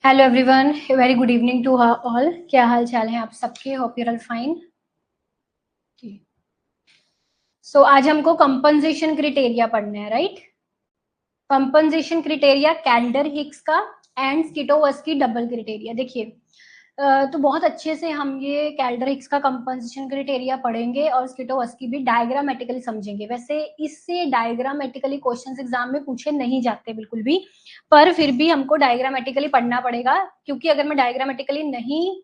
Hello everyone, very good evening to all. क्या हाल चाल है आप सबके? Hope you are fine. So आज हमको कंपनसेशन क्राइटेरिया पढ़ना है, right? Compensation criteria Kaldor Hicks का एंड स्किटोवस्की डबल क्राइटेरिया। देखिए, तो बहुत अच्छे से हम ये कैल्डर हिक्स का कंपनसेशन क्राइटेरिया पढ़ेंगे और स्किटोवस्की भी डायग्रामेटिकली समझेंगे। वैसे इससे डायग्रामेटिकली क्वेश्चंस एग्जाम में पूछे नहीं जाते बिल्कुल भी, पर फिर भी हमको डायग्रामेटिकली पढ़ना पड़ेगा, क्योंकि अगर मैं डायग्रामेटिकली नहीं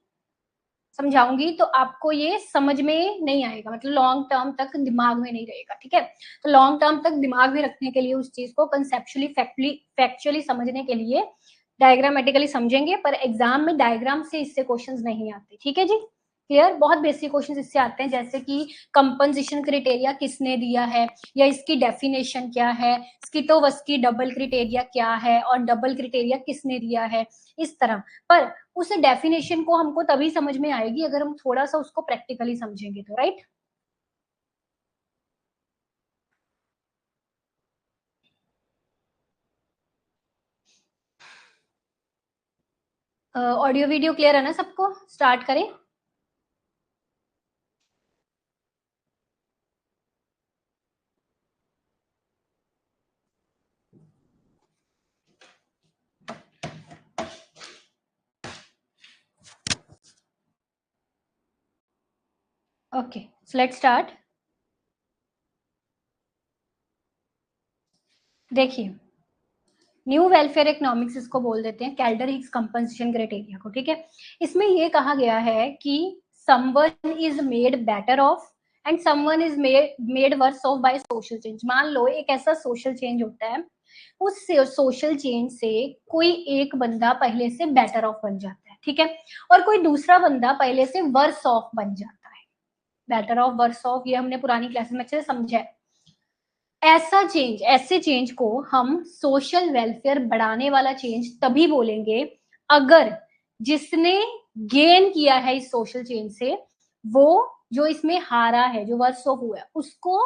समझाऊंगी तो आपको ये समझ में नहीं आएगा, मतलब लॉन्ग टर्म तक दिमाग में नहीं रहेगा। ठीक है, तो लॉन्ग टर्म तक दिमाग में रखने के लिए उस चीज को कंसेप्चुअली फैक्चुअली समझने के लिए डायग्रामेटिकली समझेंगे, पर एग्जाम में डायग्राम से इससे क्वेश्चंस नहीं आते। ठीक है जी, क्लियर? बहुत बेसिक क्वेश्चंस इससे आते हैं, जैसे कि कंपनसेशन क्राइटेरिया किसने दिया है, या इसकी डेफिनेशन क्या है, स्किटोवस्की डबल क्राइटेरिया क्या है, और डबल क्राइटेरिया किसने दिया है, इस तरह। पर उस डेफिनेशन को हमको तभी समझ में आएगी अगर हम थोड़ा सा उसको प्रैक्टिकली समझेंगे, तो राइट। ऑडियो वीडियो क्लियर है ना सबको? स्टार्ट करें। Okay, so let's start. देखिए, न्यू वेलफेयर इकोनॉमिक्स इसको बोल देते हैं, कैल्डर हिक्स कंपनसेशन क्राइटेरिया को। ठीक है, इसमें ये कहा गया है कि someone is made better off and someone is made worse off by social change. मान लो एक ऐसा सोशल चेंज होता है, उस सोशल चेंज से कोई एक बंदा पहले से बेटर ऑफ बन जाता है, ठीक है, और कोई दूसरा बंदा पहले से वर्स ऑफ बन जाता है। बेटर ऑफ, वर्स ऑफ, ये हमने पुरानी क्लासेस में अच्छे से समझा है। ऐसा चेंज, ऐसे चेंज को हम सोशल वेलफेयर बढ़ाने वाला चेंज तभी बोलेंगे अगर जिसने गेन किया है इस सोशल चेंज से, वो जो इसमें हारा है, जो वर्स ऑफ हुआ है, उसको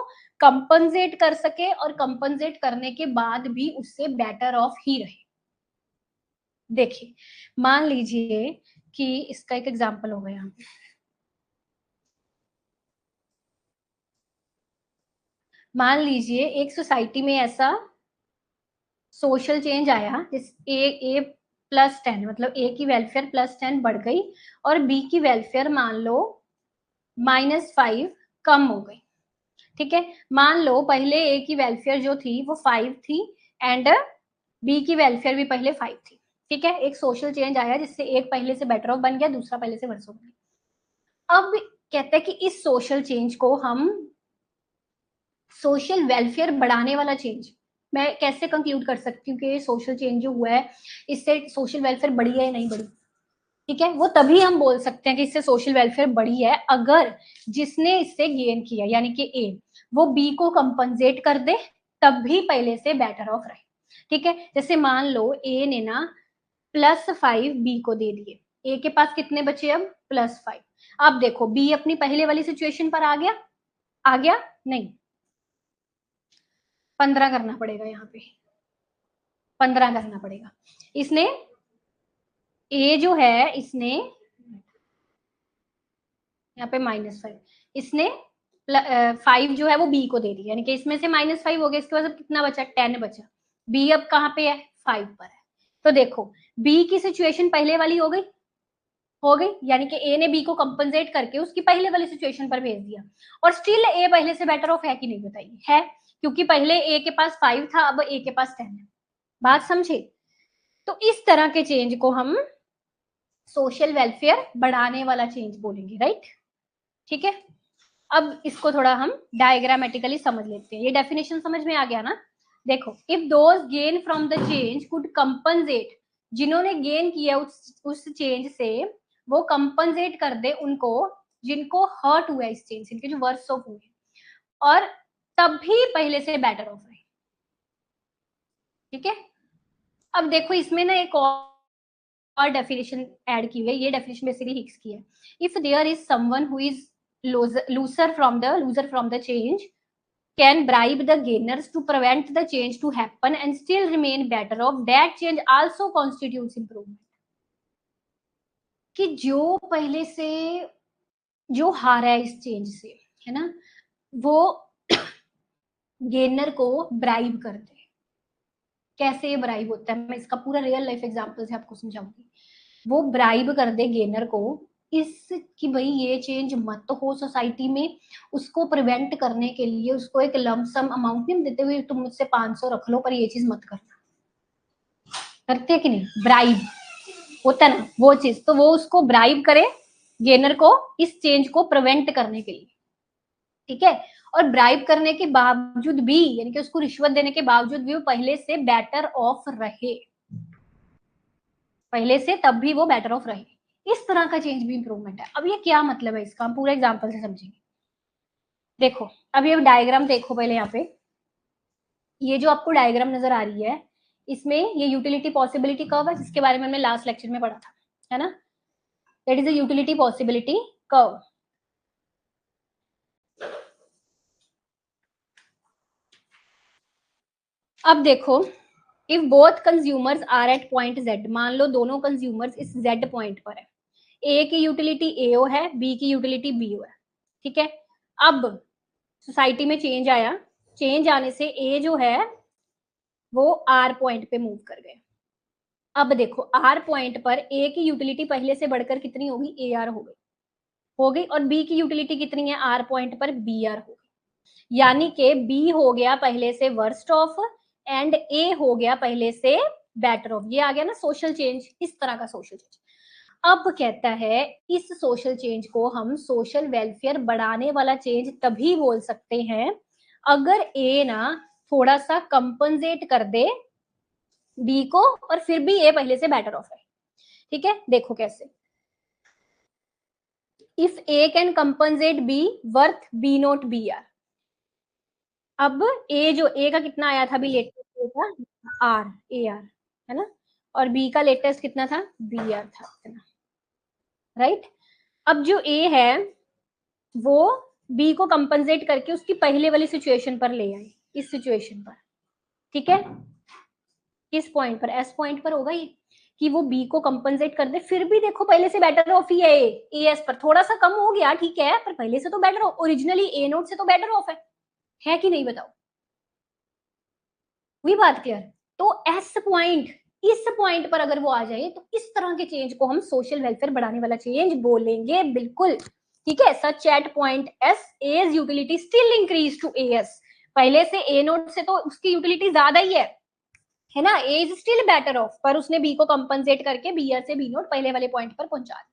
कंपनसेट कर सके, और कंपनसेट करने के बाद भी उससे बेटर ऑफ ही रहे। देखिए, मान लीजिए कि इसका एक एग्जांपल होगा यहाँ पे। मान लीजिए एक सोसाइटी में ऐसा सोशल चेंज आया जिस ए प्लस 10, मतलब ए की वेलफेयर प्लस 10 बढ़ गई, और बी की वेलफेयर मान लो -5 कम हो गई। ठीक है, मान लो पहले ए की वेलफेयर जो थी वो 5 थी, एंड बी की वेलफेयर भी पहले 5 थी। ठीक है, एक सोशल चेंज आया जिससे एक पहले से बेटर ऑफ बन गया, दूसरा पहले से वर्स ऑफ बन गया। अब कहते हैं कि इस सोशल चेंज को हम सोशल वेलफेयर बढ़ाने वाला चेंज, मैं कैसे कंक्लूड कर सकती हूँ कि सोशल चेंज जो हुआ है इससे सोशल वेलफेयर बढ़ी है या नहीं बढ़ी? ठीक है, वो तभी हम बोल सकते हैं कि इससे सोशल वेलफेयर बढ़ी है अगर जिसने इससे गेन किया, यानी कि ए, वो बी को कंपनसेट कर दे, तब भी पहले से बेटर ऑफ रहे। ठीक है, जैसे मान लो ए ने ना +5 बी को दे दिए, ए के पास कितने बचे अब? +5। अब देखो बी अपनी पहले वाली सिचुएशन पर आ गया? आ गया नहीं, 15 करना पड़ेगा यहाँ पे, 15 करना पड़ेगा। इसने, ए जो है इसने यहाँ पे -5, इसने 5 जो है वो बी को दे दी, यानी कि इसमें से -5 हो गया, इसके बाद कितना बचा? 10 बचा। बी अब कहाँ पे है? 5 पर है। तो देखो बी की सिचुएशन पहले वाली हो गई, हो गई, यानी कि ए ने बी को कंपनसेट करके उसकी पहले वाली सिचुएशन पर भेज दिया, और स्टिल ए पहले से बेटर ऑफ है कि नहीं? बताइए, है, क्योंकि पहले ए के पास 5 था, अब ए के पास 10 है। बात समझे? तो इस तरह के चेंज को हम सोशल वेलफेयर बढ़ाने वाला चेंज बोलेंगे, राइट? ठीक है, अब इसको थोड़ा हम डायग्रामेटिकली समझ लेते हैं। ये डेफिनेशन समझ में आ गया ना? देखो, if those gain from the change could compensate, जिन्होंने गेन किया उस चेंज से, वो कंपनसेट कर दे उनको जिनको हर्ट हुआ इस चेंज से, जो वर्स ऑफ हुए, और तब भी पहले से बेटर ऑफ रहे। ठीक है, अब देखो इसमें ना एक और डेफिनेशन ऐड की हुई है, ये डेफिनेशन बेसिकली हिक्स की है। If there is someone who is loser from the change can bribe the gainers to prevent the change to happen and still remain better off, that change also constitutes improvement. कि जो पहले से जो हारा है इस चेंज से, है ना, वो गेनर को ब्राइब कर दे। कैसे ये ब्राइब होता है, मैं इसका पूरा रियल लाइफ एग्जांपल से आपको समझाऊंगी। वो ब्राइब कर दे गेनर को इस कि भाई ये चेंज मत हो सोसाइटी में, उसको प्रिवेंट करने के लिए उसको एक लमसम अमाउंट नहीं देते हुए तुम मुझसे 500 रख लो पर ये चीज मत करना। करते कि नहीं, ब्राइब होता है ना वो चीज, तो वो उसको ब्राइब करे गेनर को इस चेंज को प्रिवेंट करने के लिए, ठीक है। और ब्राइब करने के बावजूद भी, यानी कि उसको रिश्वत देने के बावजूद भी वो पहले से बेटर ऑफ रहे, पहले से तब भी वो बेटर ऑफ रहे, इस तरह का चेंज भी इंप्रूवमेंट है। अब ये क्या मतलब है इसका, हम पूरा एग्जांपल से समझेंगे। देखो अब ये डायग्राम देखो पहले, यहाँ पे ये जो आपको डायग्राम नजर आ रही है, इसमें ये यूटिलिटी पॉसिबिलिटी कर्व है जिसके बारे में हमने लास्ट लेक्चर में पढ़ा था, है ना, that is a utility possibility curve. अब देखो, if both consumers are at point Z, मान लो दोनों कंज्यूमर्स इस जेड पॉइंट पर है, ए की यूटिलिटी एओ है, बी की यूटिलिटी बीओ है, ठीक है। अब सोसाइटी में चेंज आया, चेंज आने से ए जो है वो आर पॉइंट पे मूव कर गए। अब देखो आर पॉइंट पर ए की यूटिलिटी पहले से बढ़कर कितनी होगी, ए आर हो गई, और बी की यूटिलिटी कितनी है, आर पॉइंट पर बी आर हो गई। यानी कि बी हो गया पहले से वर्स्ट ऑफ एंड ए हो गया पहले से बेटर ऑफ। ये आ गया ना सोशल चेंज, इस तरह का सोशल चेंज। अब कहता है इस सोशल चेंज को हम सोशल वेलफेयर बढ़ाने वाला चेंज तभी बोल सकते हैं अगर ए ना थोड़ा सा कंपनसेट कर दे बी को, और फिर भी ए पहले से बेटर ऑफ है, ठीक है। देखो कैसे, if A can compensate B worth B not B R. अब ए जो ए का कितना आया था अभी लेटेस्ट, ए का आर, ए आर, है ना, और बी का लेटेस्ट कितना था, बी आर था इतना, राइट। अब जो ए है वो बी को कंपनसेट करके उसकी पहले वाली सिचुएशन पर ले आए, इस सिचुएशन पर, ठीक है। किस पॉइंट पर, एस पॉइंट पर होगा ये, कि वो बी को कंपनसेट कर दे, फिर भी देखो पहले से बेटर ऑफ ही है ए एस पर, थोड़ा सा कम हो गया ठीक है, पर पहले से तो better of, originally A note से तो बेटर ऑफ है कि नहीं बताओ, वही बात क्लियर। तो एस पॉइंट, इस पॉइंट पर अगर वो आ जाए तो इस तरह के चेंज को हम सोशल वेलफेयर बढ़ाने वाला चेंज बोलेंगे, बिल्कुल ठीक है। Such at point S as utility still increase to A S, पहले से ए नोट से तो उसकी यूटिलिटी ज्यादा ही है ना, ए इज स्टिल बेटर ऑफ, पर उसने बी को कंपनसेट करके बी आर से बी नोट पहले वाले पॉइंट पर पहुंचा दिया,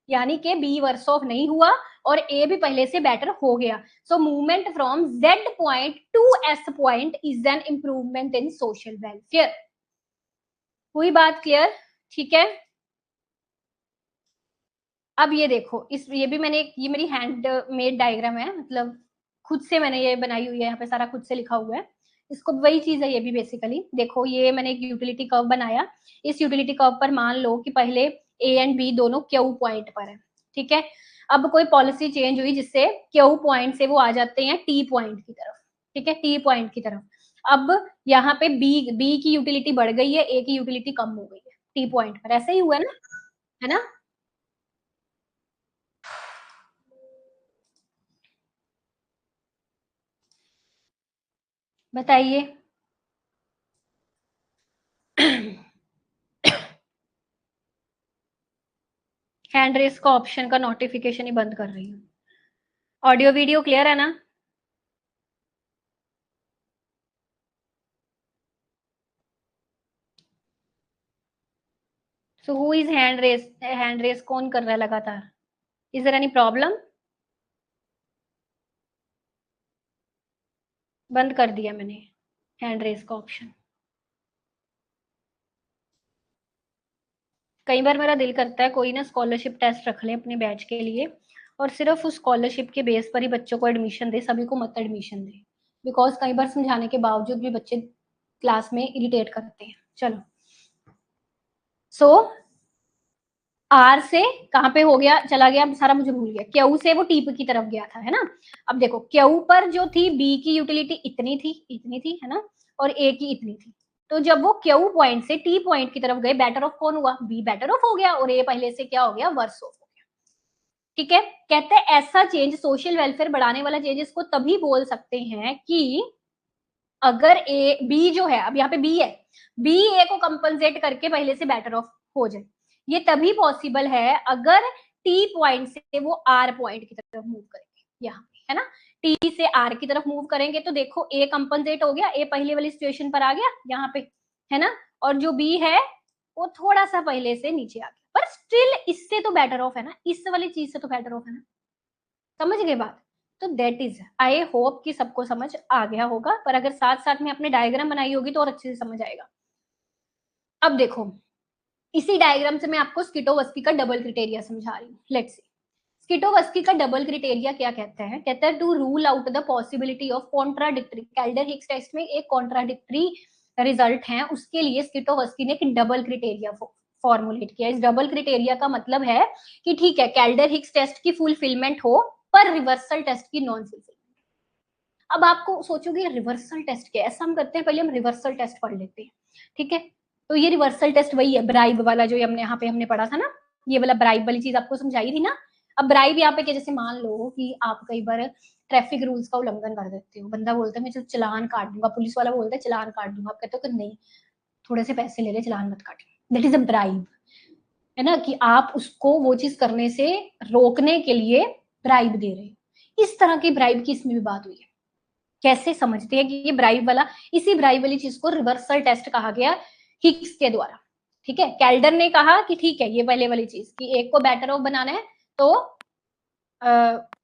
यानी कि बी वर्स ऑफ नहीं हुआ और ए भी पहले से बेटर हो गया। सो movement from Z point two S point is an improvement in social welfare. हुई बात क्लियर, ठीक है। अब ये देखो, इस ये भी मैंने, ये मेरी हैंड मेड डायग्राम है, मतलब खुद से मैंने ये बनाई हुई है, यहाँ पे सारा खुद से लिखा हुआ है, इसको वही चीज है ये भी बेसिकली। देखो ये मैंने एक यूटिलिटी कर्व बनाया, इस यूटिलिटी कर्व पर मान लो कि पहले ए एंड बी दोनों क्यू पॉइंट पर है, ठीक है। अब कोई पॉलिसी चेंज हुई जिससे क्यू पॉइंट से वो आ जाते हैं टी पॉइंट की तरफ, ठीक है, टी पॉइंट की तरफ। अब यहाँ पे बी की यूटिलिटी बढ़ गई है, ए की यूटिलिटी कम हो गई है टी पॉइंट पर, ऐसा ही हुआ है ना। बताइए। हैंड रेस का ऑप्शन का नोटिफिकेशन ही बंद कर रही हूँ। ऑडियो वीडियो क्लियर है ना। So who is hand raise, hand raise कौन कर रहा है लगातार, इज देयर एनी प्रॉब्लम। बंद कर दिया मैंने हैंड रेस का ऑप्शन। कई बार मेरा दिल करता है कोई ना स्कॉलरशिप टेस्ट रख ले अपने बैच के लिए, और सिर्फ उस स्कॉलरशिप के बेस पर ही बच्चों को एडमिशन दे, सभी को मत एडमिशन दे, बिकॉज कई बार समझाने के बावजूद भी बच्चे क्लास में इरिटेट करते हैं। चलो, सो आर से कहाँ पे हो गया, चला गया सारा, मुझे भूल गया। क्यू से वो टी की तरफ गया था, है ना। अब देखो क्यू पर जो थी बी की यूटिलिटी इतनी थी है ना, और ए की इतनी थी, तो जब वो क्यू पॉइंट से टी पॉइंट की तरफ गए, बेटर ऑफ कौन हुआ? बी बेटर ऑफ हो गया, और ए पहले से क्या हो गया? वर्स ऑफ हो गया। ठीक है, कहते हैं ऐसा चेंज, सोशल वेलफेयर बढ़ाने वाला चेंज इसको तभी बोल सकते हैं कि अगर ए बी जो है, अब यहाँ पे बी है, बी ए को कंपनसेट करके पहले से बेटर ऑफ हो जाए। ये तभी पॉसिबल है अगर टी पॉइंट से वो आर पॉइंट की तरफ मूव करेंगे, यहाँ पे है ना, टी से आर की तरफ मूव करेंगे तो देखो ए कंपनसेट हो गया, ए पहले वाली सिचुएशन पर आ गया यहाँ पे, है ना, और जो बी है वो थोड़ा सा पहले से नीचे आ गया, पर स्टिल इससे तो बेटर ऑफ है ना, इस वाली चीज से तो बेटर ऑफ है ना। समझ गए बात? तो दैट इज, आई होप कि सबको समझ आ गया होगा, पर अगर साथ साथ में अपने डायग्राम बनाई होगी तो और अच्छे से समझ आएगा। अब देखो, इसी डायग्राम से मैं आपको स्किटोवस्की का डबल क्राइटेरिया समझा रही हूँ। लेट्स सी, स्किटोवस्की का डबल क्राइटेरिया क्या कहता है? कहता है to rule out the possibility of contradictory, Kaldor Hicks test में एक कॉन्ट्राडिक्टरी रिजल्ट है, उसके लिए स्किटोवस्की ने एक डबल क्राइटेरिया फॉर्मुलेट किया। इस डबल क्राइटेरिया का मतलब है कि ठीक है, कैल्डर हिक्स टेस्ट की फुलफिलमेंट हो पर रिवर्सल टेस्ट की नॉन फुलफिलमेंट। अब आपको सोचोगे रिवर्सल टेस्ट क्या है? ऐसा हम करते हैं, पहले हम रिवर्सल टेस्ट पढ़ लेते हैं। ठीक है, तो ये रिवर्सल टेस्ट वही है, ब्राइब वाला जो हमने यहाँ पे हमने पढ़ा था ना, ये वाला ब्राइब वाली चीज आपको समझाई थी ना। अब ब्राइब यहाँ पे क्या, जैसे मान लो कि आप कई बार ट्रैफिक रूल्स का उल्लंघन कर देते हो, बंदा बोलता है मैं चलान काट दूंगा, पुलिस वाला बोलता है चलान काट दूंगा, आप कहते हो कि नहीं, थोड़े से पैसे ले ले, चलान मत काट। दैट इज अ ब्राइब, है ना, कि आप उसको वो चीज करने से रोकने के लिए ब्राइब दे रहे हो। इस तरह की ब्राइब की इसमें भी बात हुई है। कैसे समझते हैं कि ये ब्राइब वाला, इसी ब्राइब वाली चीज को रिवर्सल टेस्ट कहा गया हिक्स के द्वारा। ठीक है, कैल्डर ने कहा कि ठीक है, ये पहले वाली चीज कि एक को बेटर ऑफ बनाना है तो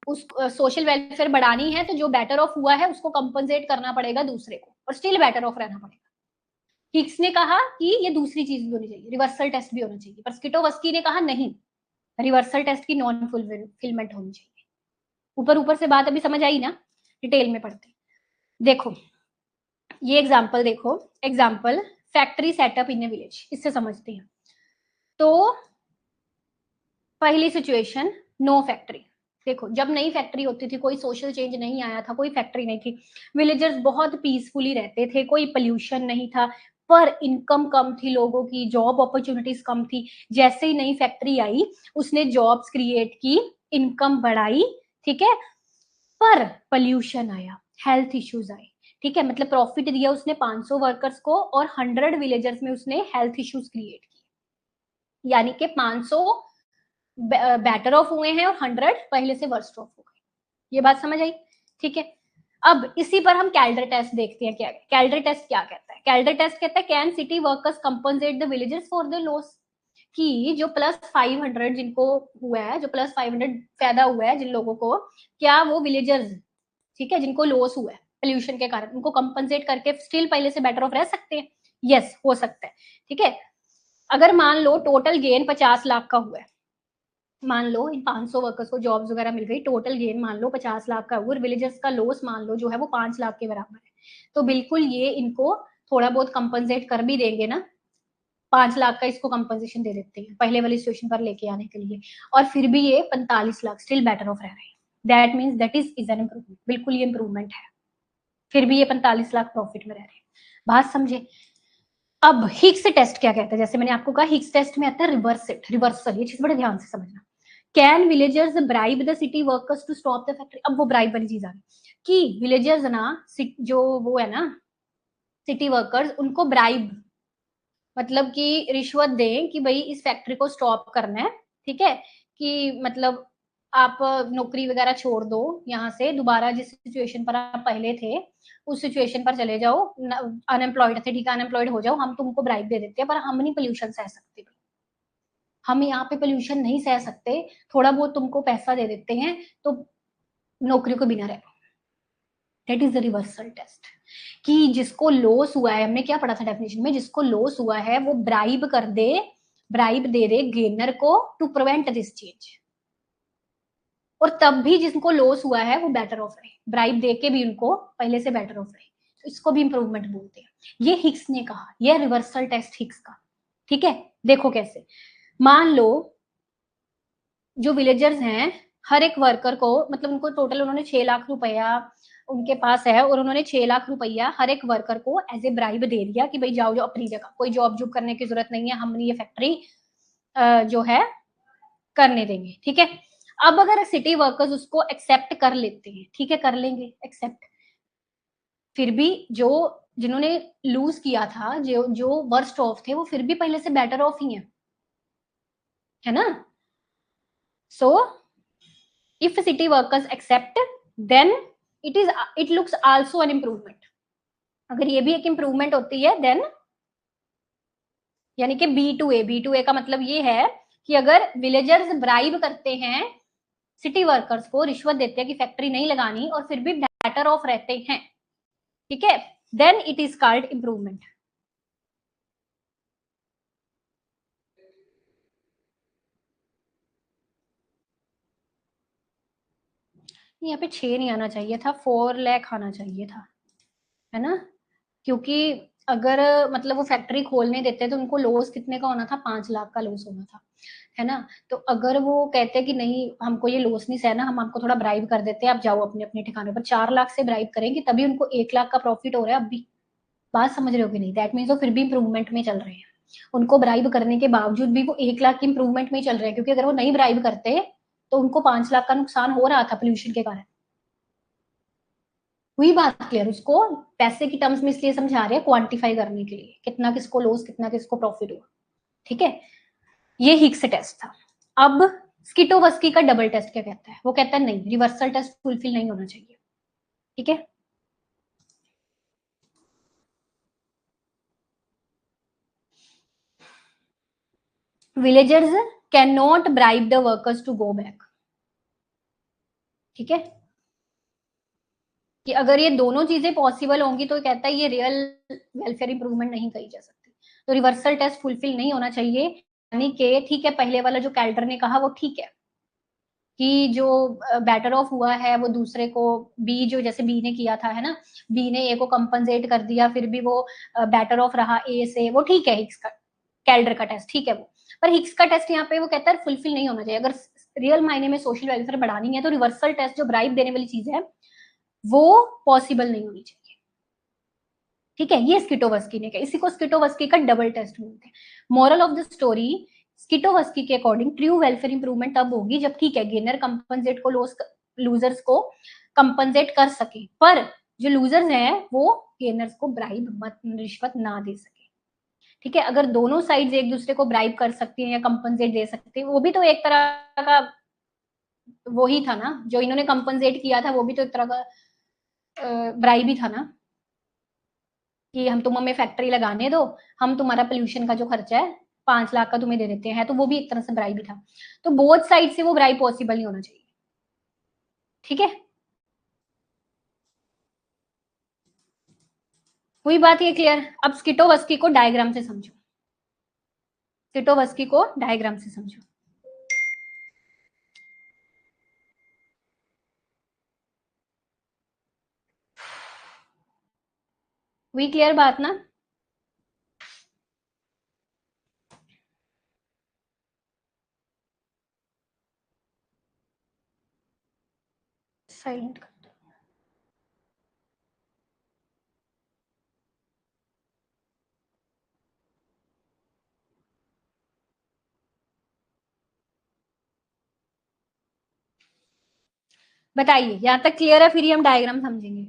उस सोशल वेलफेयर बढ़ानी है, तो जो बेटर ऑफ हुआ है उसको कंपनसेट करना पड़ेगा दूसरे को, और स्टिल बेटर ऑफ रहना पड़ेगा। हिक्स ने कहा कि ये दूसरी चीज भी होनी चाहिए, रिवर्सल टेस्ट भी होना चाहिए, पर स्किटोवस्की ने कहा नहीं, रिवर्सल टेस्ट की नॉन फुलफिलमेंट होनी चाहिए। ऊपर ऊपर से बात अभी समझ आई ना, डिटेल में पढ़ते। देखो ये एग्जाम्पल देखो, एग्जाम्पल फैक्ट्री सेटअप इन ए विलेज, इससे समझते हैं। तो पहली सिचुएशन, नो फैक्ट्री। देखो जब नई फैक्ट्री होती थी, कोई सोशल चेंज नहीं आया था, कोई फैक्ट्री नहीं थी, विलेजर्स बहुत पीसफुली रहते थे, कोई पोल्यूशन नहीं था, पर इनकम कम थी लोगों की, जॉब अपॉर्चुनिटीज कम थी। जैसे ही नई फैक्ट्री आई उसने जॉब्स क्रिएट की, इनकम बढ़ाई, ठीक है, पर पोल्यूशन आया, हेल्थ इश्यूज आए। ठीक है, मतलब प्रॉफिट दिया उसने 500 वर्कर्स को और 100 विलेजर्स में उसने हेल्थ इश्यूज क्रिएट किए, यानी कि 500 बेटर ऑफ हुए हैं और 100 पहले से वर्स्ट ऑफ हो गए। ये बात समझ आई? ठीक है, अब इसी पर हम कैल्डर टेस्ट देखते हैं। क्या कैल्डर टेस्ट क्या कहता है? कैल्डर टेस्ट कहता है can city workers compensate the villagers for the loss, कि जो +500 जिनको हुआ है, जो +500 पैदा हुआ है जिन लोगों को, क्या वो विलेजर्स, ठीक है, जिनको लॉस हुआ है पोल्यूशन के कारण, उनको कंपनसेट करके स्टिल पहले से बेटर ऑफ रह सकते हैं? यस, हो सकता है। ठीक है, अगर मान लो टोटल गेन 50 लाख का हुआ है, मान लो इन 500 वर्कर्स को जॉब्स वगैरह मिल गई, टोटल गेन मान लो 50 लाख का हुआ, विलेजर्स का लॉस मान लो जो है वो 5 लाख के बराबर है, तो बिल्कुल ये इनको थोड़ा बहुत कंपनसेट कर भी देंगे ना, 5 लाख का इसको कंपनसेशन दे देते हैं पहले वाली सिचुएशन पर लेके आने के लिए, और फिर भी ये 45 लाख स्टिल बेटर ऑफ रह रहे हैं। That means that is an improvement, बिल्कुल ये इंप्रूवमेंट है, फिर भी ये 45 लाख प्रॉफिट में रह रहे हैं। बात समझे? अब हिक्स टेस्ट क्या कहता है? जैसे मैंने आपको कहा हिक्स टेस्ट में आता है रिवर्सल, ये चीज बड़े ध्यान से समझना। Can villagers bribe the city workers to stop the factory? अब वो ब्राइब वाली चीज आ गई कि विलेजर्स ना, जो वो है ना सिटी वर्कर्स, उनको ब्राइब मतलब कि रिश्वत दें कि भाई इस फैक्ट्री को स्टॉप करना है, ठीक है, कि मतलब आप नौकरी वगैरह छोड़ दो, यहाँ से दोबारा जिस सिचुएशन पर आप पहले थे उस सिचुएशन पर चले जाओ, अनएम्प्लॉयड थे, ठीक है, अनएम्प्लॉयड हो जाओ, हम तुमको ब्राइब दे देते हैं, पर हम नहीं पोल्यूशन सह सकते, हम यहाँ पे पोल्यूशन नहीं सह सकते, थोड़ा बहुत तुमको पैसा दे देते हैं तो नौकरी को बिना रह। That is the reversal test, कि जिसको लॉस हुआ है, हमने क्या पढ़ा था डेफिनेशन में, जिसको लॉस हुआ है वो ब्राइब कर दे, ब्राइब दे दे गेनर को टू प्रिवेंट दिस चेंज, और तब भी जिनको लॉस हुआ है वो बेटर ऑफ रहे, ब्राइब दे के भी उनको पहले से बेटर ऑफ रहे, तो इसको भी इंप्रूवमेंट बोलते हैं। ये हिक्स ने कहा, ये रिवर्सल टेस्ट हिक्स का। ठीक है, देखो कैसे, मान लो जो विलेजर्स हैं हर एक वर्कर को, मतलब उनको टोटल उन्होंने 6 लाख रुपया उनके पास है और उन्होंने 6 लाख रुपया हर एक वर्कर को एज ए ब्राइब दे दिया कि भाई जाओ जो अपनी जगह, कोई जॉब जॉब करने की जरूरत नहीं है, हमने ये फैक्ट्री जो है करने देंगे, ठीक है। अब अगर सिटी वर्कर्स उसको एक्सेप्ट कर लेते हैं, ठीक है, कर लेंगे एक्सेप्ट, फिर भी जो जिन्होंने लूज किया था, जो जो वर्स्ट ऑफ थे, वो फिर भी पहले से बेटर ऑफ ही है ना। So if city workers accept, then it looks also an improvement. अगर ये भी एक इम्प्रूवमेंट होती है, देन यानी कि बी टू ए का मतलब ये है कि अगर विलेजर्स ब्राइब करते हैं सिटी वर्कर्स को, रिश्वत देते हैं कि फैक्ट्री नहीं लगानी, और फिर भी बेटर ऑफ रहते हैं, ठीक है, then it is called improvement. यहाँ पे 6 नहीं आना चाहिए था, 4 लाख आना चाहिए था, है ना। क्योंकि अगर मतलब वो फैक्ट्री खोलने देते तो उनको लॉस कितने का होना था, 5 लाख का लॉस होना था, है ना। तो अगर वो कहते कि नहीं हमको ये लॉस नहीं सहना, हम आपको थोड़ा ब्राइब कर देते हैं, आप जाओ अपने अपने ठिकाने पर, 4 लाख से ब्राइब करेंगे तभी उनको 1 लाख का प्रॉफिट हो रहा है अब भी। बात समझ रहे हो कि नहीं, दैट मीन्स वो फिर भी इंप्रूवमेंट में चल रहे हैं। उनको ब्राइब करने के बावजूद भी वो 1 लाख की इंप्रूवमेंट में चल रहे हैं, क्योंकि अगर वो नहीं ब्राइब करते तो उनको 5 लाख का नुकसान हो रहा था पोल्यूशन के कारण। हुई बात क्लियर। उसको पैसे की टर्म्स में इसलिए समझा रहे हैं, क्वांटिफाई करने के लिए, कितना किसको लॉस, कितना किसको प्रॉफिट हुआ, ठीक है। ये हिग्स टेस्ट था। अब स्किटोवस्की का डबल टेस्ट क्या कहता है, वो कहता है नहीं, रिवर्सल टेस्ट फुलफिल नहीं होना चाहिए, ठीक है। Villagers can not bribe the workers to go back, ठीक है। कि अगर ये दोनों चीजें पॉसिबल होंगी तो कहता है ये रियल वेलफेयर इंप्रूवमेंट नहीं कही जा सकती, तो रिवर्सल टेस्ट फुलफिल नहीं होना चाहिए। यानी कि ठीक है, पहले वाला जो कैल्डर ने कहा वो ठीक है कि जो बैटर ऑफ हुआ है वो दूसरे को, बी जो जैसे बी ने किया था, है ना, बी ने ए को कंपनसेट कर दिया, फिर भी वो बैटर ऑफ रहा ए से, वो ठीक है, हिक्स का कैल्डर का टेस्ट ठीक है वो। पर हिक्स का टेस्ट यहाँ पे वो कहता है फुलफिल नहीं होना चाहिए। अगर रियल मायने में सोशल वेलफेयर बढ़ानी है तो रिवर्सल टेस्ट जो ब्राइब देने वाली चीज है वो पॉसिबल नहीं होनी चाहिए, ठीक है। ये स्किटोवस्की ने कहा, इसी को स्किटोवस्की का डबल टेस्ट बोलते हैं। मॉरल ऑफ द स्टोरी, स्किटोवस्की के अकॉर्डिंग ट्रू वेलफेयर इंप्रूवमेंट तब होगी जब ठीक है गेनर कंपनसेट को लूजर्स को कंपनसेट कर सके, पर जो लूजर्स हैं वो गेनर्स को ब्राइब मत रिश्वत ना दे सके, ठीक है। अगर दोनों साइड्स एक दूसरे को ब्राइब कर सकती हैं या कंपनसेट दे सकती है, वो भी तो एक तरह का वो ही था ना, जो इन्होंने कंपनसेट किया था वो भी तो एक तरह का ब्राइब ही था ना, कि हम तुम हमें फैक्ट्री लगाने दो, हम तुम्हारा पोल्यूशन का जो खर्चा है 5 लाख का तुम्हें दे देते हैं, तो वो भी एक तरह से ब्राइब ही था। तो बोथ साइड से वो ब्राइब पॉसिबल नहीं होना चाहिए, ठीक है। हुई बात ये क्लियर। अब स्किटोवस्की को डायग्राम से समझो, स्किटोवस्की को डायग्राम से समझो। हुई क्लियर बात ना। साइलेंट कर दो। बताइए यहां तक क्लियर है, फिर ही हम डायग्राम समझेंगे।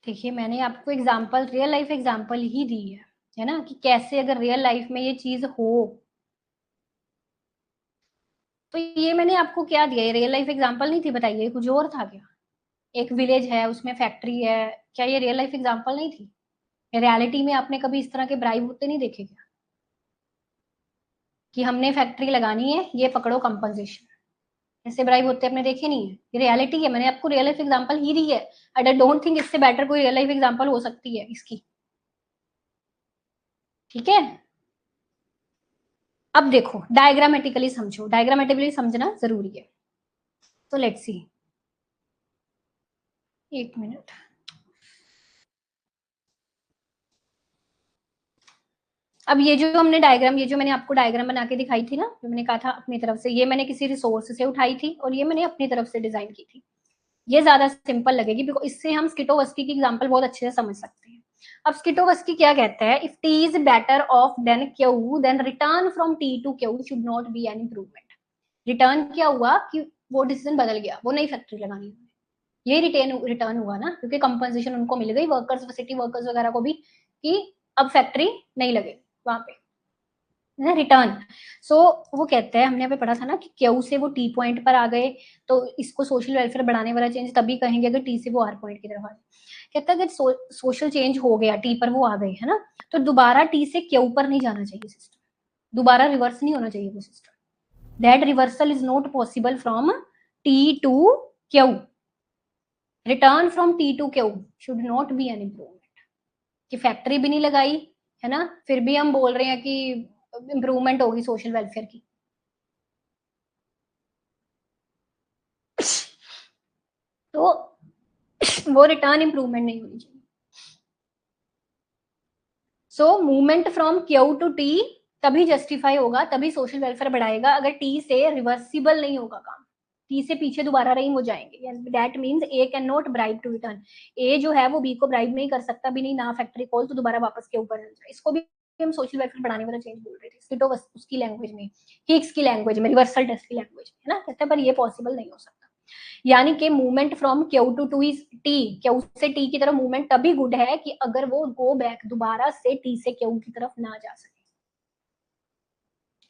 देखिए मैंने आपको एग्जांपल, रियल लाइफ एग्जांपल ही दी है ना, कि कैसे अगर रियल लाइफ में ये चीज हो। तो ये मैंने आपको क्या दिया, ये रियल लाइफ एग्जांपल नहीं थी, बताइए कुछ और था क्या। एक विलेज है उसमें फैक्ट्री है, क्या ये रियल लाइफ एग्जांपल नहीं थी। रियलिटी में आपने कभी इस तरह के ब्राइब होते नहीं देखे क्या, कि हमने फैक्ट्री लगानी है ये पकड़ो कंपनसेशन, ऐसे ब्राइब होते आपने देखे नहीं है। ये रियलिटी है, मैंने आपको रियल लाइफ एग्जांपल ही दी है। आई डोंट थिंक इससे बेटर कोई रियल लाइफ एग्जांपल हो सकती है इसकी, ठीक है। अब देखो डायग्रामेटिकली समझो, डायग्रामेटिकली समझना जरूरी है। तो लेट्स सी, एक मिनट। अब ये जो हमने डायग्राम, ये जो मैंने आपको डायग्राम बना के दिखाई थी ना, जो मैंने कहा था अपनी तरफ से, ये मैंने किसी रिसोर्स से उठाई थी और ये मैंने अपनी तरफ से डिजाइन की थी। ये ज्यादा सिंपल लगेगी बिकॉज इससे हम स्किटोवस्की की एग्जांपल बहुत अच्छे से समझ सकते हैं। अब स्किटोवस्की क्या कहता है, if T is better off then Q then return from T to Q should not be an improvement. Return क्या हुआ कि वो डिसीजन बदल गया, वो नई फैक्ट्री लगानी है, ये रिटर्न हुआ ना, क्योंकि कंपनसेशन उनको मिल गई, वर्कर्स सिटी वर्कर्स वगैरह को भी, कि अब फैक्ट्री नहीं लगेगी वहां पे, ना रिटर्न। सो वो कहते हैं, हमने अभी पढ़ा था ना कि क्यू से वो टी पॉइंट पर आ गए, तो इसको सोशल वेलफेयर बढ़ाने वाला चेंज तभी कहेंगे अगर टी से वो आर पॉइंट की तरफ आ जाए। कहता है अगर सोशल चेंज हो गया, टी पर वो आ गए है ना, तो दोबारा टी से क्यू पर नहीं जाना चाहिए सिस्टम, दोबारा रिवर्स नहीं होना चाहिए वो system. That reversal is not possible from T to Q, return from T to Q should not be an improvement. कि फैक्ट्री भी नहीं लगाई है ना, फिर भी हम बोल रहे हैं कि इम्प्रूवमेंट होगी सोशल वेलफेयर की, तो वो रिटर्न इंप्रूवमेंट नहीं होनी चाहिए। So movement from Q to T तभी जस्टिफाई होगा, तभी सोशल वेलफेयर बढ़ाएगा अगर टी से रिवर्सिबल नहीं होगा काम, टी से पीछे दोबारा नहीं हो जाएंगे। That means A can not bribe to return, A जो है वो बी को ब्राइब नहीं कर सकता, भी नहीं ना फैक्ट्री खोल तो दोबारा वापस के ऊपर जाए। इसको भी हम सोशल वेलफेयर बढ़ाने वाला चेंज बोल रहे थे, स्किटो उसकी लैंग्वेज में, हिग्स की लैंग्वेज में, रिवर्सल टेस्ट की लैंग्वेज में, है ना, कहते हैं पर ये पॉसिबल नहीं हो सकता। यानी कि movement from Q to to is T, Q से टी की तरफ मूवमेंट तभी गुड है कि अगर वो गो बैक दोबारा से टी से क्यू की तरफ ना जा सके।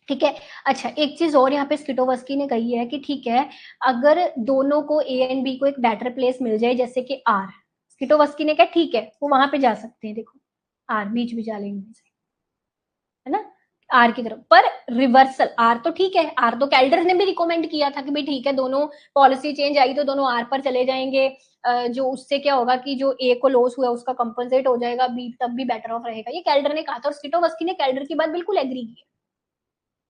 ठीक है। अच्छा, एक चीज और यहाँ पे स्किटोवस्की ने कही है कि ठीक है, अगर दोनों को ए एंड बी को एक बेटर प्लेस मिल जाए जैसे कि आर, स्किटोवस्की ने कहा ठीक है वो वहां पे जा सकते हैं, देखो आर बीच भी जा लेंगे, है ना, आर की तरफ। पर रिवर्सल आर तो ठीक है, आर तो कैल्डर ने भी रिकमेंड किया था कि भाई ठीक है दोनों पॉलिसी चेंज आई तो दोनों आर पर चले जाएंगे, जो उससे क्या होगा कि जो ए को लॉस हुआ उसका कंपनसेट हो जाएगा, बी तब भी बेटर ऑफ रहेगा, ये कैल्डर ने कहा था और स्किटोवस्की ने कैल्डर की बात बिल्कुल एग्री की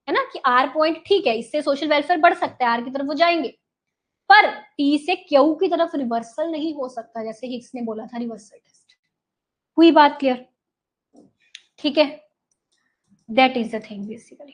है ना, कि आर पॉइंट ठीक है, इससे सोशल वेलफेयर बढ़ सकता है, आर की तरफ वो जाएंगे, पर टी से क्यू की तरफ रिवर्सल नहीं हो सकता, जैसे हिग्स ने बोला था रिवर्सल टेस्ट। हुई बात क्लियर? ठीक है, that is the thing basically.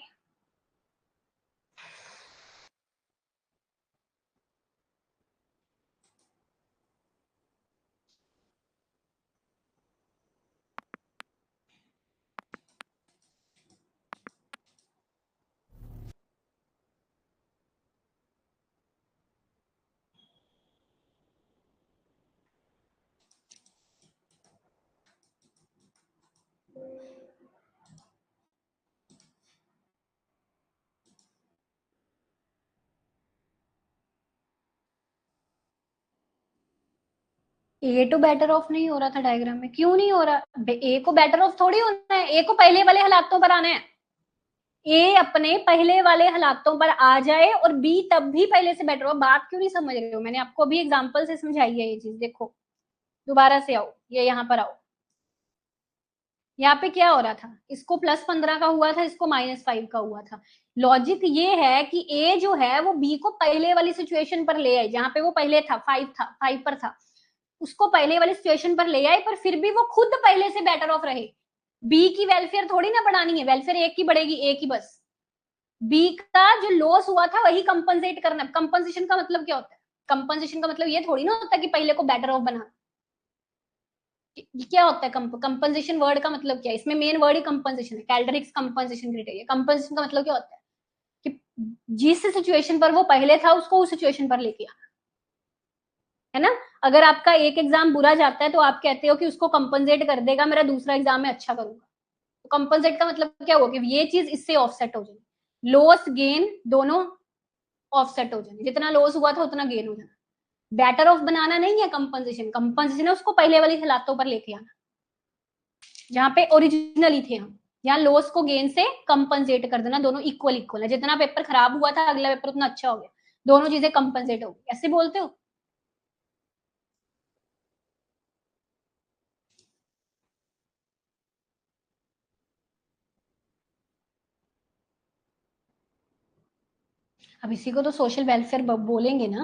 A तो बेटर ऑफ नहीं हो रहा था डायग्राम में, क्यों नहीं हो रहा? ए को बेटर ऑफ थोड़ी होना है, ए को पहले वाले हालातों पर आना है, ए अपने पहले वाले हालातों पर आ जाए और बी तब भी पहले से बेटर हो। बात क्यों नहीं समझ रहे हो? मैंने आपको अभी एग्जांपल से समझाई है ये चीज, देखो दोबारा से आओ, ये यहाँ पर आओ, यहाँ पे क्या हो रहा था, इसको +15 का हुआ था, इसको -5 का हुआ था। लॉजिक ये है कि ए जो है वो बी को पहले वाली सिचुएशन पर ले आए, जहां पे वो पहले था 5 पर था, उसको पहले वाली सिचुएशन पर ले आए, पर फिर भी वो खुद पहले से बेटर ऑफ रहे। बी की वेलफेयर थोड़ी ना बढ़ानी है, वेलफेयर एक की बढ़ेगी, एक ही बस। बी का जो लॉस हुआ था वही कंपनसेट करना। कंपनसेशन का मतलब क्या होता है? कंपनसेशन का मतलब ये थोड़ी ना होता है कि पहले को बेटर ऑफ बना। क्या होता है कंपनसेशन? वर्ड का मतलब क्या है? इसमें मेन वर्ड ही कंपनसेशन है, कैल्डरिक्स कंपनसेशन क्राइटेरिया। कंपनसेशन का मतलब क्या होता है कि जिस सिचुएशन पर वो पहले था उसको उस सिचुएशन पर लेके आना, है ना। अगर आपका एक एग्जाम बुरा जाता है तो आप कहते हो कि उसको कंपनसेट कर देगा, मेरा दूसरा एग्जाम में अच्छा करूंगा। तो कंपनसेट का मतलब क्या हुआ कि ये चीज इससे ऑफसेट हो जाए, लॉस गेन दोनों ऑफसेट हो जाए, जितना लॉस हुआ था उतना गेन हो जाना। बेटर ऑफ बनाना नहीं है कंपनसेशन, कंपनसेशन है उसको पहले वाली हालातों पर लेके आना जहां पे ओरिजिनली थे हम। यहाँ लॉस को गेन से कंपनसेट कर देना, दोनों इक्वल इक्वल है, जितना पेपर खराब हुआ था अगला पेपर उतना अच्छा हो गया, दोनों चीजें कंपनसेट हो गई, ऐसे बोलते हो। अब इसी को तो सोशल वेलफेयर बोलेंगे ना।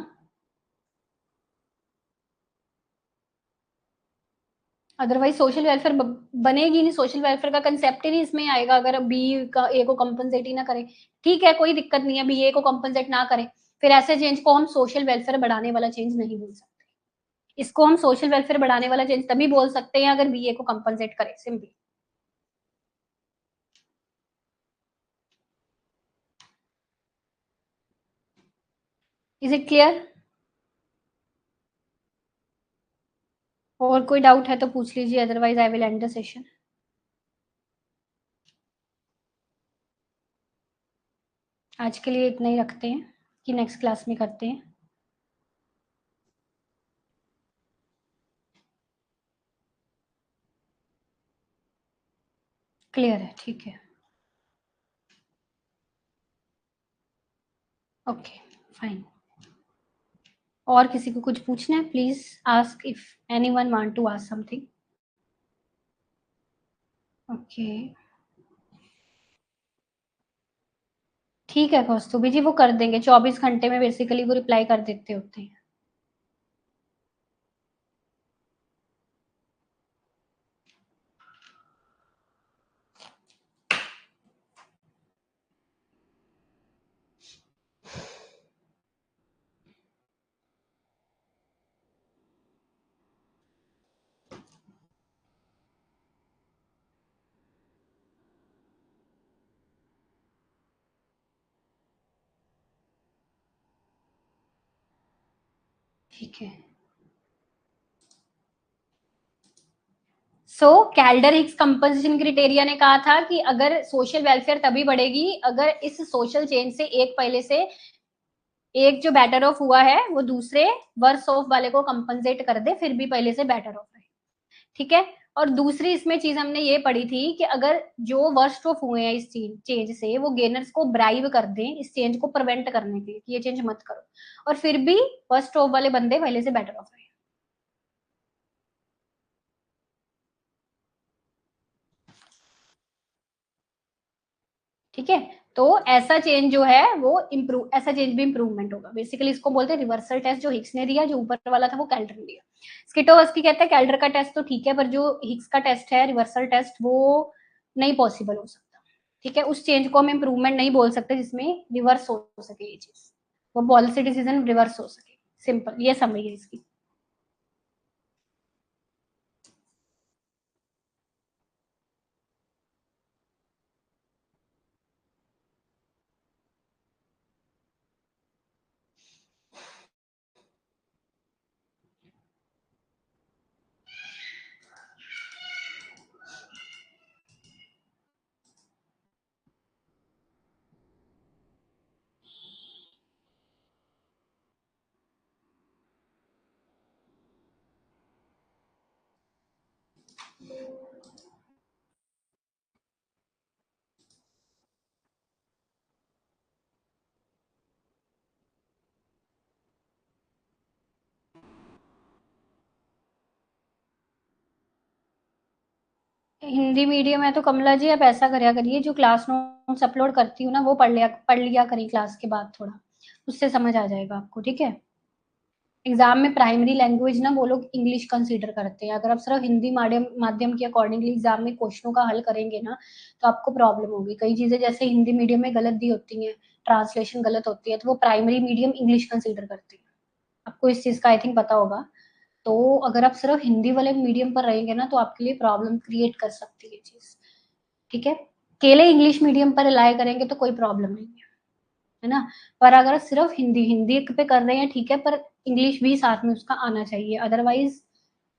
अदरवाइज सोशल वेलफेयर बनेगी नहीं, सोशल वेलफेयर का कंसेप्ट ही नहीं इसमें आएगा अगर बी का ए को कंपनसेट ही ना करे। ठीक है, कोई दिक्कत नहीं है, बी ए को कंपनसेट ना करे, फिर ऐसे चेंज को हम सोशल वेलफेयर बढ़ाने वाला चेंज नहीं बोल सकते। इसको हम सोशल वेलफेयर बढ़ाने वाला चेंज तभी बोल सकते हैं अगर बी ए को कंपनसेट करे, सिंपली। Is it clear? और कोई डाउट है तो पूछ लीजिए, otherwise I will and the session. आज के लिए इतना ही रखते हैं कि नेक्स्ट क्लास में करते हैं। क्लियर है? ठीक है, ओके, फाइन। और किसी को कुछ पूछना है? Please ask if anyone want to ask something. Okay, ठीक है कौस्तुभी जी, वो कर देंगे 24 घंटे में, बेसिकली वो रिप्लाई कर देते होते हैं। ठीक है। सो कैल्डर हिक्स कंपोजिशन क्राइटेरिया ने कहा था कि अगर सोशल वेलफेयर तभी बढ़ेगी अगर इस सोशल चेंज से एक पहले से एक जो बेटर ऑफ हुआ है वो दूसरे वर्स ऑफ वाले को कंपनसेट कर दे, फिर भी पहले से बेटर ऑफ है। ठीक है। और दूसरी इसमें चीज हमने ये पढ़ी थी कि अगर जो वर्स्ट ऑफ हुए हैं इस चेंज से वो गेनर्स को ब्राइब कर दें इस चेंज को प्रिवेंट करने के लिए कि ये चेंज मत करो, और फिर भी वर्स्ट ऑफ वाले बंदे पहले से बेटर ऑफ है। ठीक है। तो ऐसा चेंज जो है वो इम्प्रूव, ऐसा चेंज भी इम्प्रूवमेंट होगा। बेसिकली इसको बोलते हैं रिवर्सल टेस्ट, जो हिक्स ने दिया, जो ऊपर वाला था वो कैल्डर ने दिया। स्किटोवस्की कहते हैं कैल्डर का टेस्ट तो ठीक है, पर जो हिक्स का टेस्ट है रिवर्सल टेस्ट वो नहीं पॉसिबल हो सकता। ठीक है, उस चेंज को हम इम्प्रूवमेंट नहीं बोल सकते जिसमें रिवर्स हो सके ये चीज, वो पॉलिसी डिसीजन रिवर्स हो सके। सिंपल ये समझिए इसकी। हिंदी मीडियम है तो कमला जी आप ऐसा करा करिए, जो क्लास नोट्स अपलोड करती हूँ ना वो पढ़ लिया करिए क्लास के बाद थोड़ा, उससे समझ आ जाएगा आपको। ठीक है। एग्जाम में प्राइमरी लैंग्वेज ना वो लोग इंग्लिश कंसीडर करते हैं, अगर आप सिर्फ हिंदी माध्यम माध्यम के अकॉर्डिंगली एग्जाम में क्वेश्चनों का हल करेंगे ना तो आपको प्रॉब्लम होगी। कई चीजें जैसे हिंदी मीडियम में गलत दी होती हैं, ट्रांसलेशन गलत होती है, तो वो प्राइमरी मीडियम इंग्लिश कंसीडर करते हैं। आपको इस चीज का आई थिंक पता होगा। तो अगर आप सिर्फ हिंदी वाले मीडियम पर रहेंगे ना तो आपके लिए प्रॉब्लम क्रिएट कर सकती है चीज। ठीक है। केवल इंग्लिश मीडियम पर रिलाय करेंगे तो कोई प्रॉब्लम नहीं है ना। पर अगर सिर्फ हिंदी हिंदी पे कर रहे हैं ठीक है, पर इंग्लिश भी साथ में उसका आना चाहिए, अदरवाइज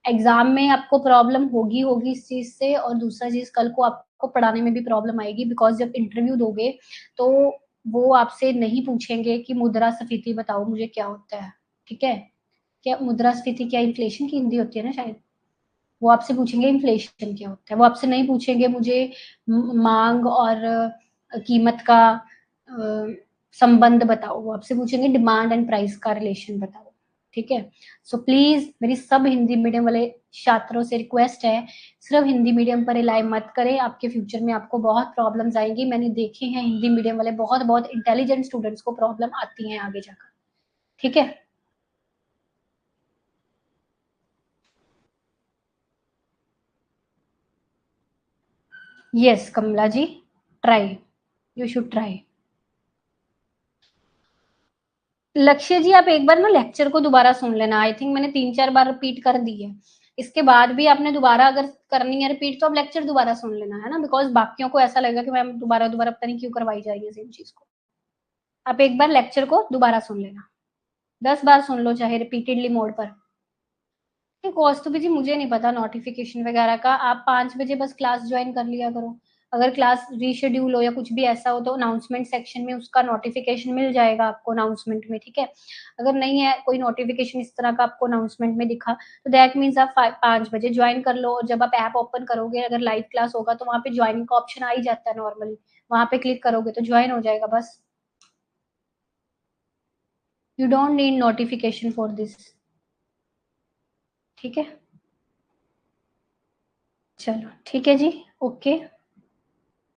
एग्जाम में आपको प्रॉब्लम होगी होगी इस चीज से। और दूसरा चीज कल को आपको पढ़ाने में भी प्रॉब्लम आएगी, बिकॉज जब इंटरव्यू दोगे तो वो आपसे नहीं पूछेंगे कि मुद्रास्फीति बताओ मुझे क्या होता है। ठीक है। क्या मुद्रास्फीति, क्या इन्फ्लेशन की हिंदी होती है ना शायद, वो आपसे पूछेंगे इन्फ्लेशन क्या होता है। वो आपसे नहीं पूछेंगे मुझे मांग और कीमत का संबंध बताओ, वो आपसे पूछेंगे डिमांड एंड प्राइस का रिलेशन बताओ। ठीक है। सो प्लीज मेरी सब हिंदी मीडियम वाले छात्रों से रिक्वेस्ट है, सिर्फ हिंदी मीडियम पर रिलाई मत करें, आपके फ्यूचर में आपको बहुत प्रॉब्लम्स आएंगी। मैंने देखे हैं हिंदी मीडियम वाले बहुत बहुत इंटेलिजेंट स्टूडेंट्स को प्रॉब्लम आती है आगे जाकर। ठीक है। Yes Kamala ji, try, you should try. Lakshya ji आप एक बार ना लेक्चर को दोबारा सुन लेना, आई थिंक मैंने 3-4 बार रिपीट कर दी है। इसके बाद भी आपने दोबारा अगर करनी है रिपीट तो आप लेक्चर दोबारा सुन लेना, है ना, बिकॉज बाकियों को ऐसा लगेगा कि मैम दोबारा दोबारा पता नहीं क्यों करवाई जा रही है सेम चीज को। आप एक बार लेक्चर को दोबारा सुन लेना, 10 बार सुन लो चाहे रिपीटेडली मोड पर। कॉस्ट भी जी मुझे नहीं पता नोटिफिकेशन वगैरह का, आप 5 बजे बस क्लास ज्वाइन कर लिया करो। अगर क्लास रीशेड्यूल हो या कुछ भी ऐसा हो तो अनाउंसमेंट सेक्शन में उसका नोटिफिकेशन मिल जाएगा आपको अनाउंसमेंट में, ठीक है। अगर नहीं है कोई नोटिफिकेशन इस तरह का आपको अनाउंसमेंट में दिखा तो दैट मीन्स आप 5 बजे ज्वाइन कर लो, और जब आप ऐप ओपन करोगे अगर लाइव क्लास होगा तो वहाँ पे ज्वाइनिंग का ऑप्शन आ ही जाता है नॉर्मली, वहाँ पे क्लिक करोगे तो ज्वाइन हो जाएगा बस। You don't need notification for this, ठीक है। चलो ठीक है जी, ओके।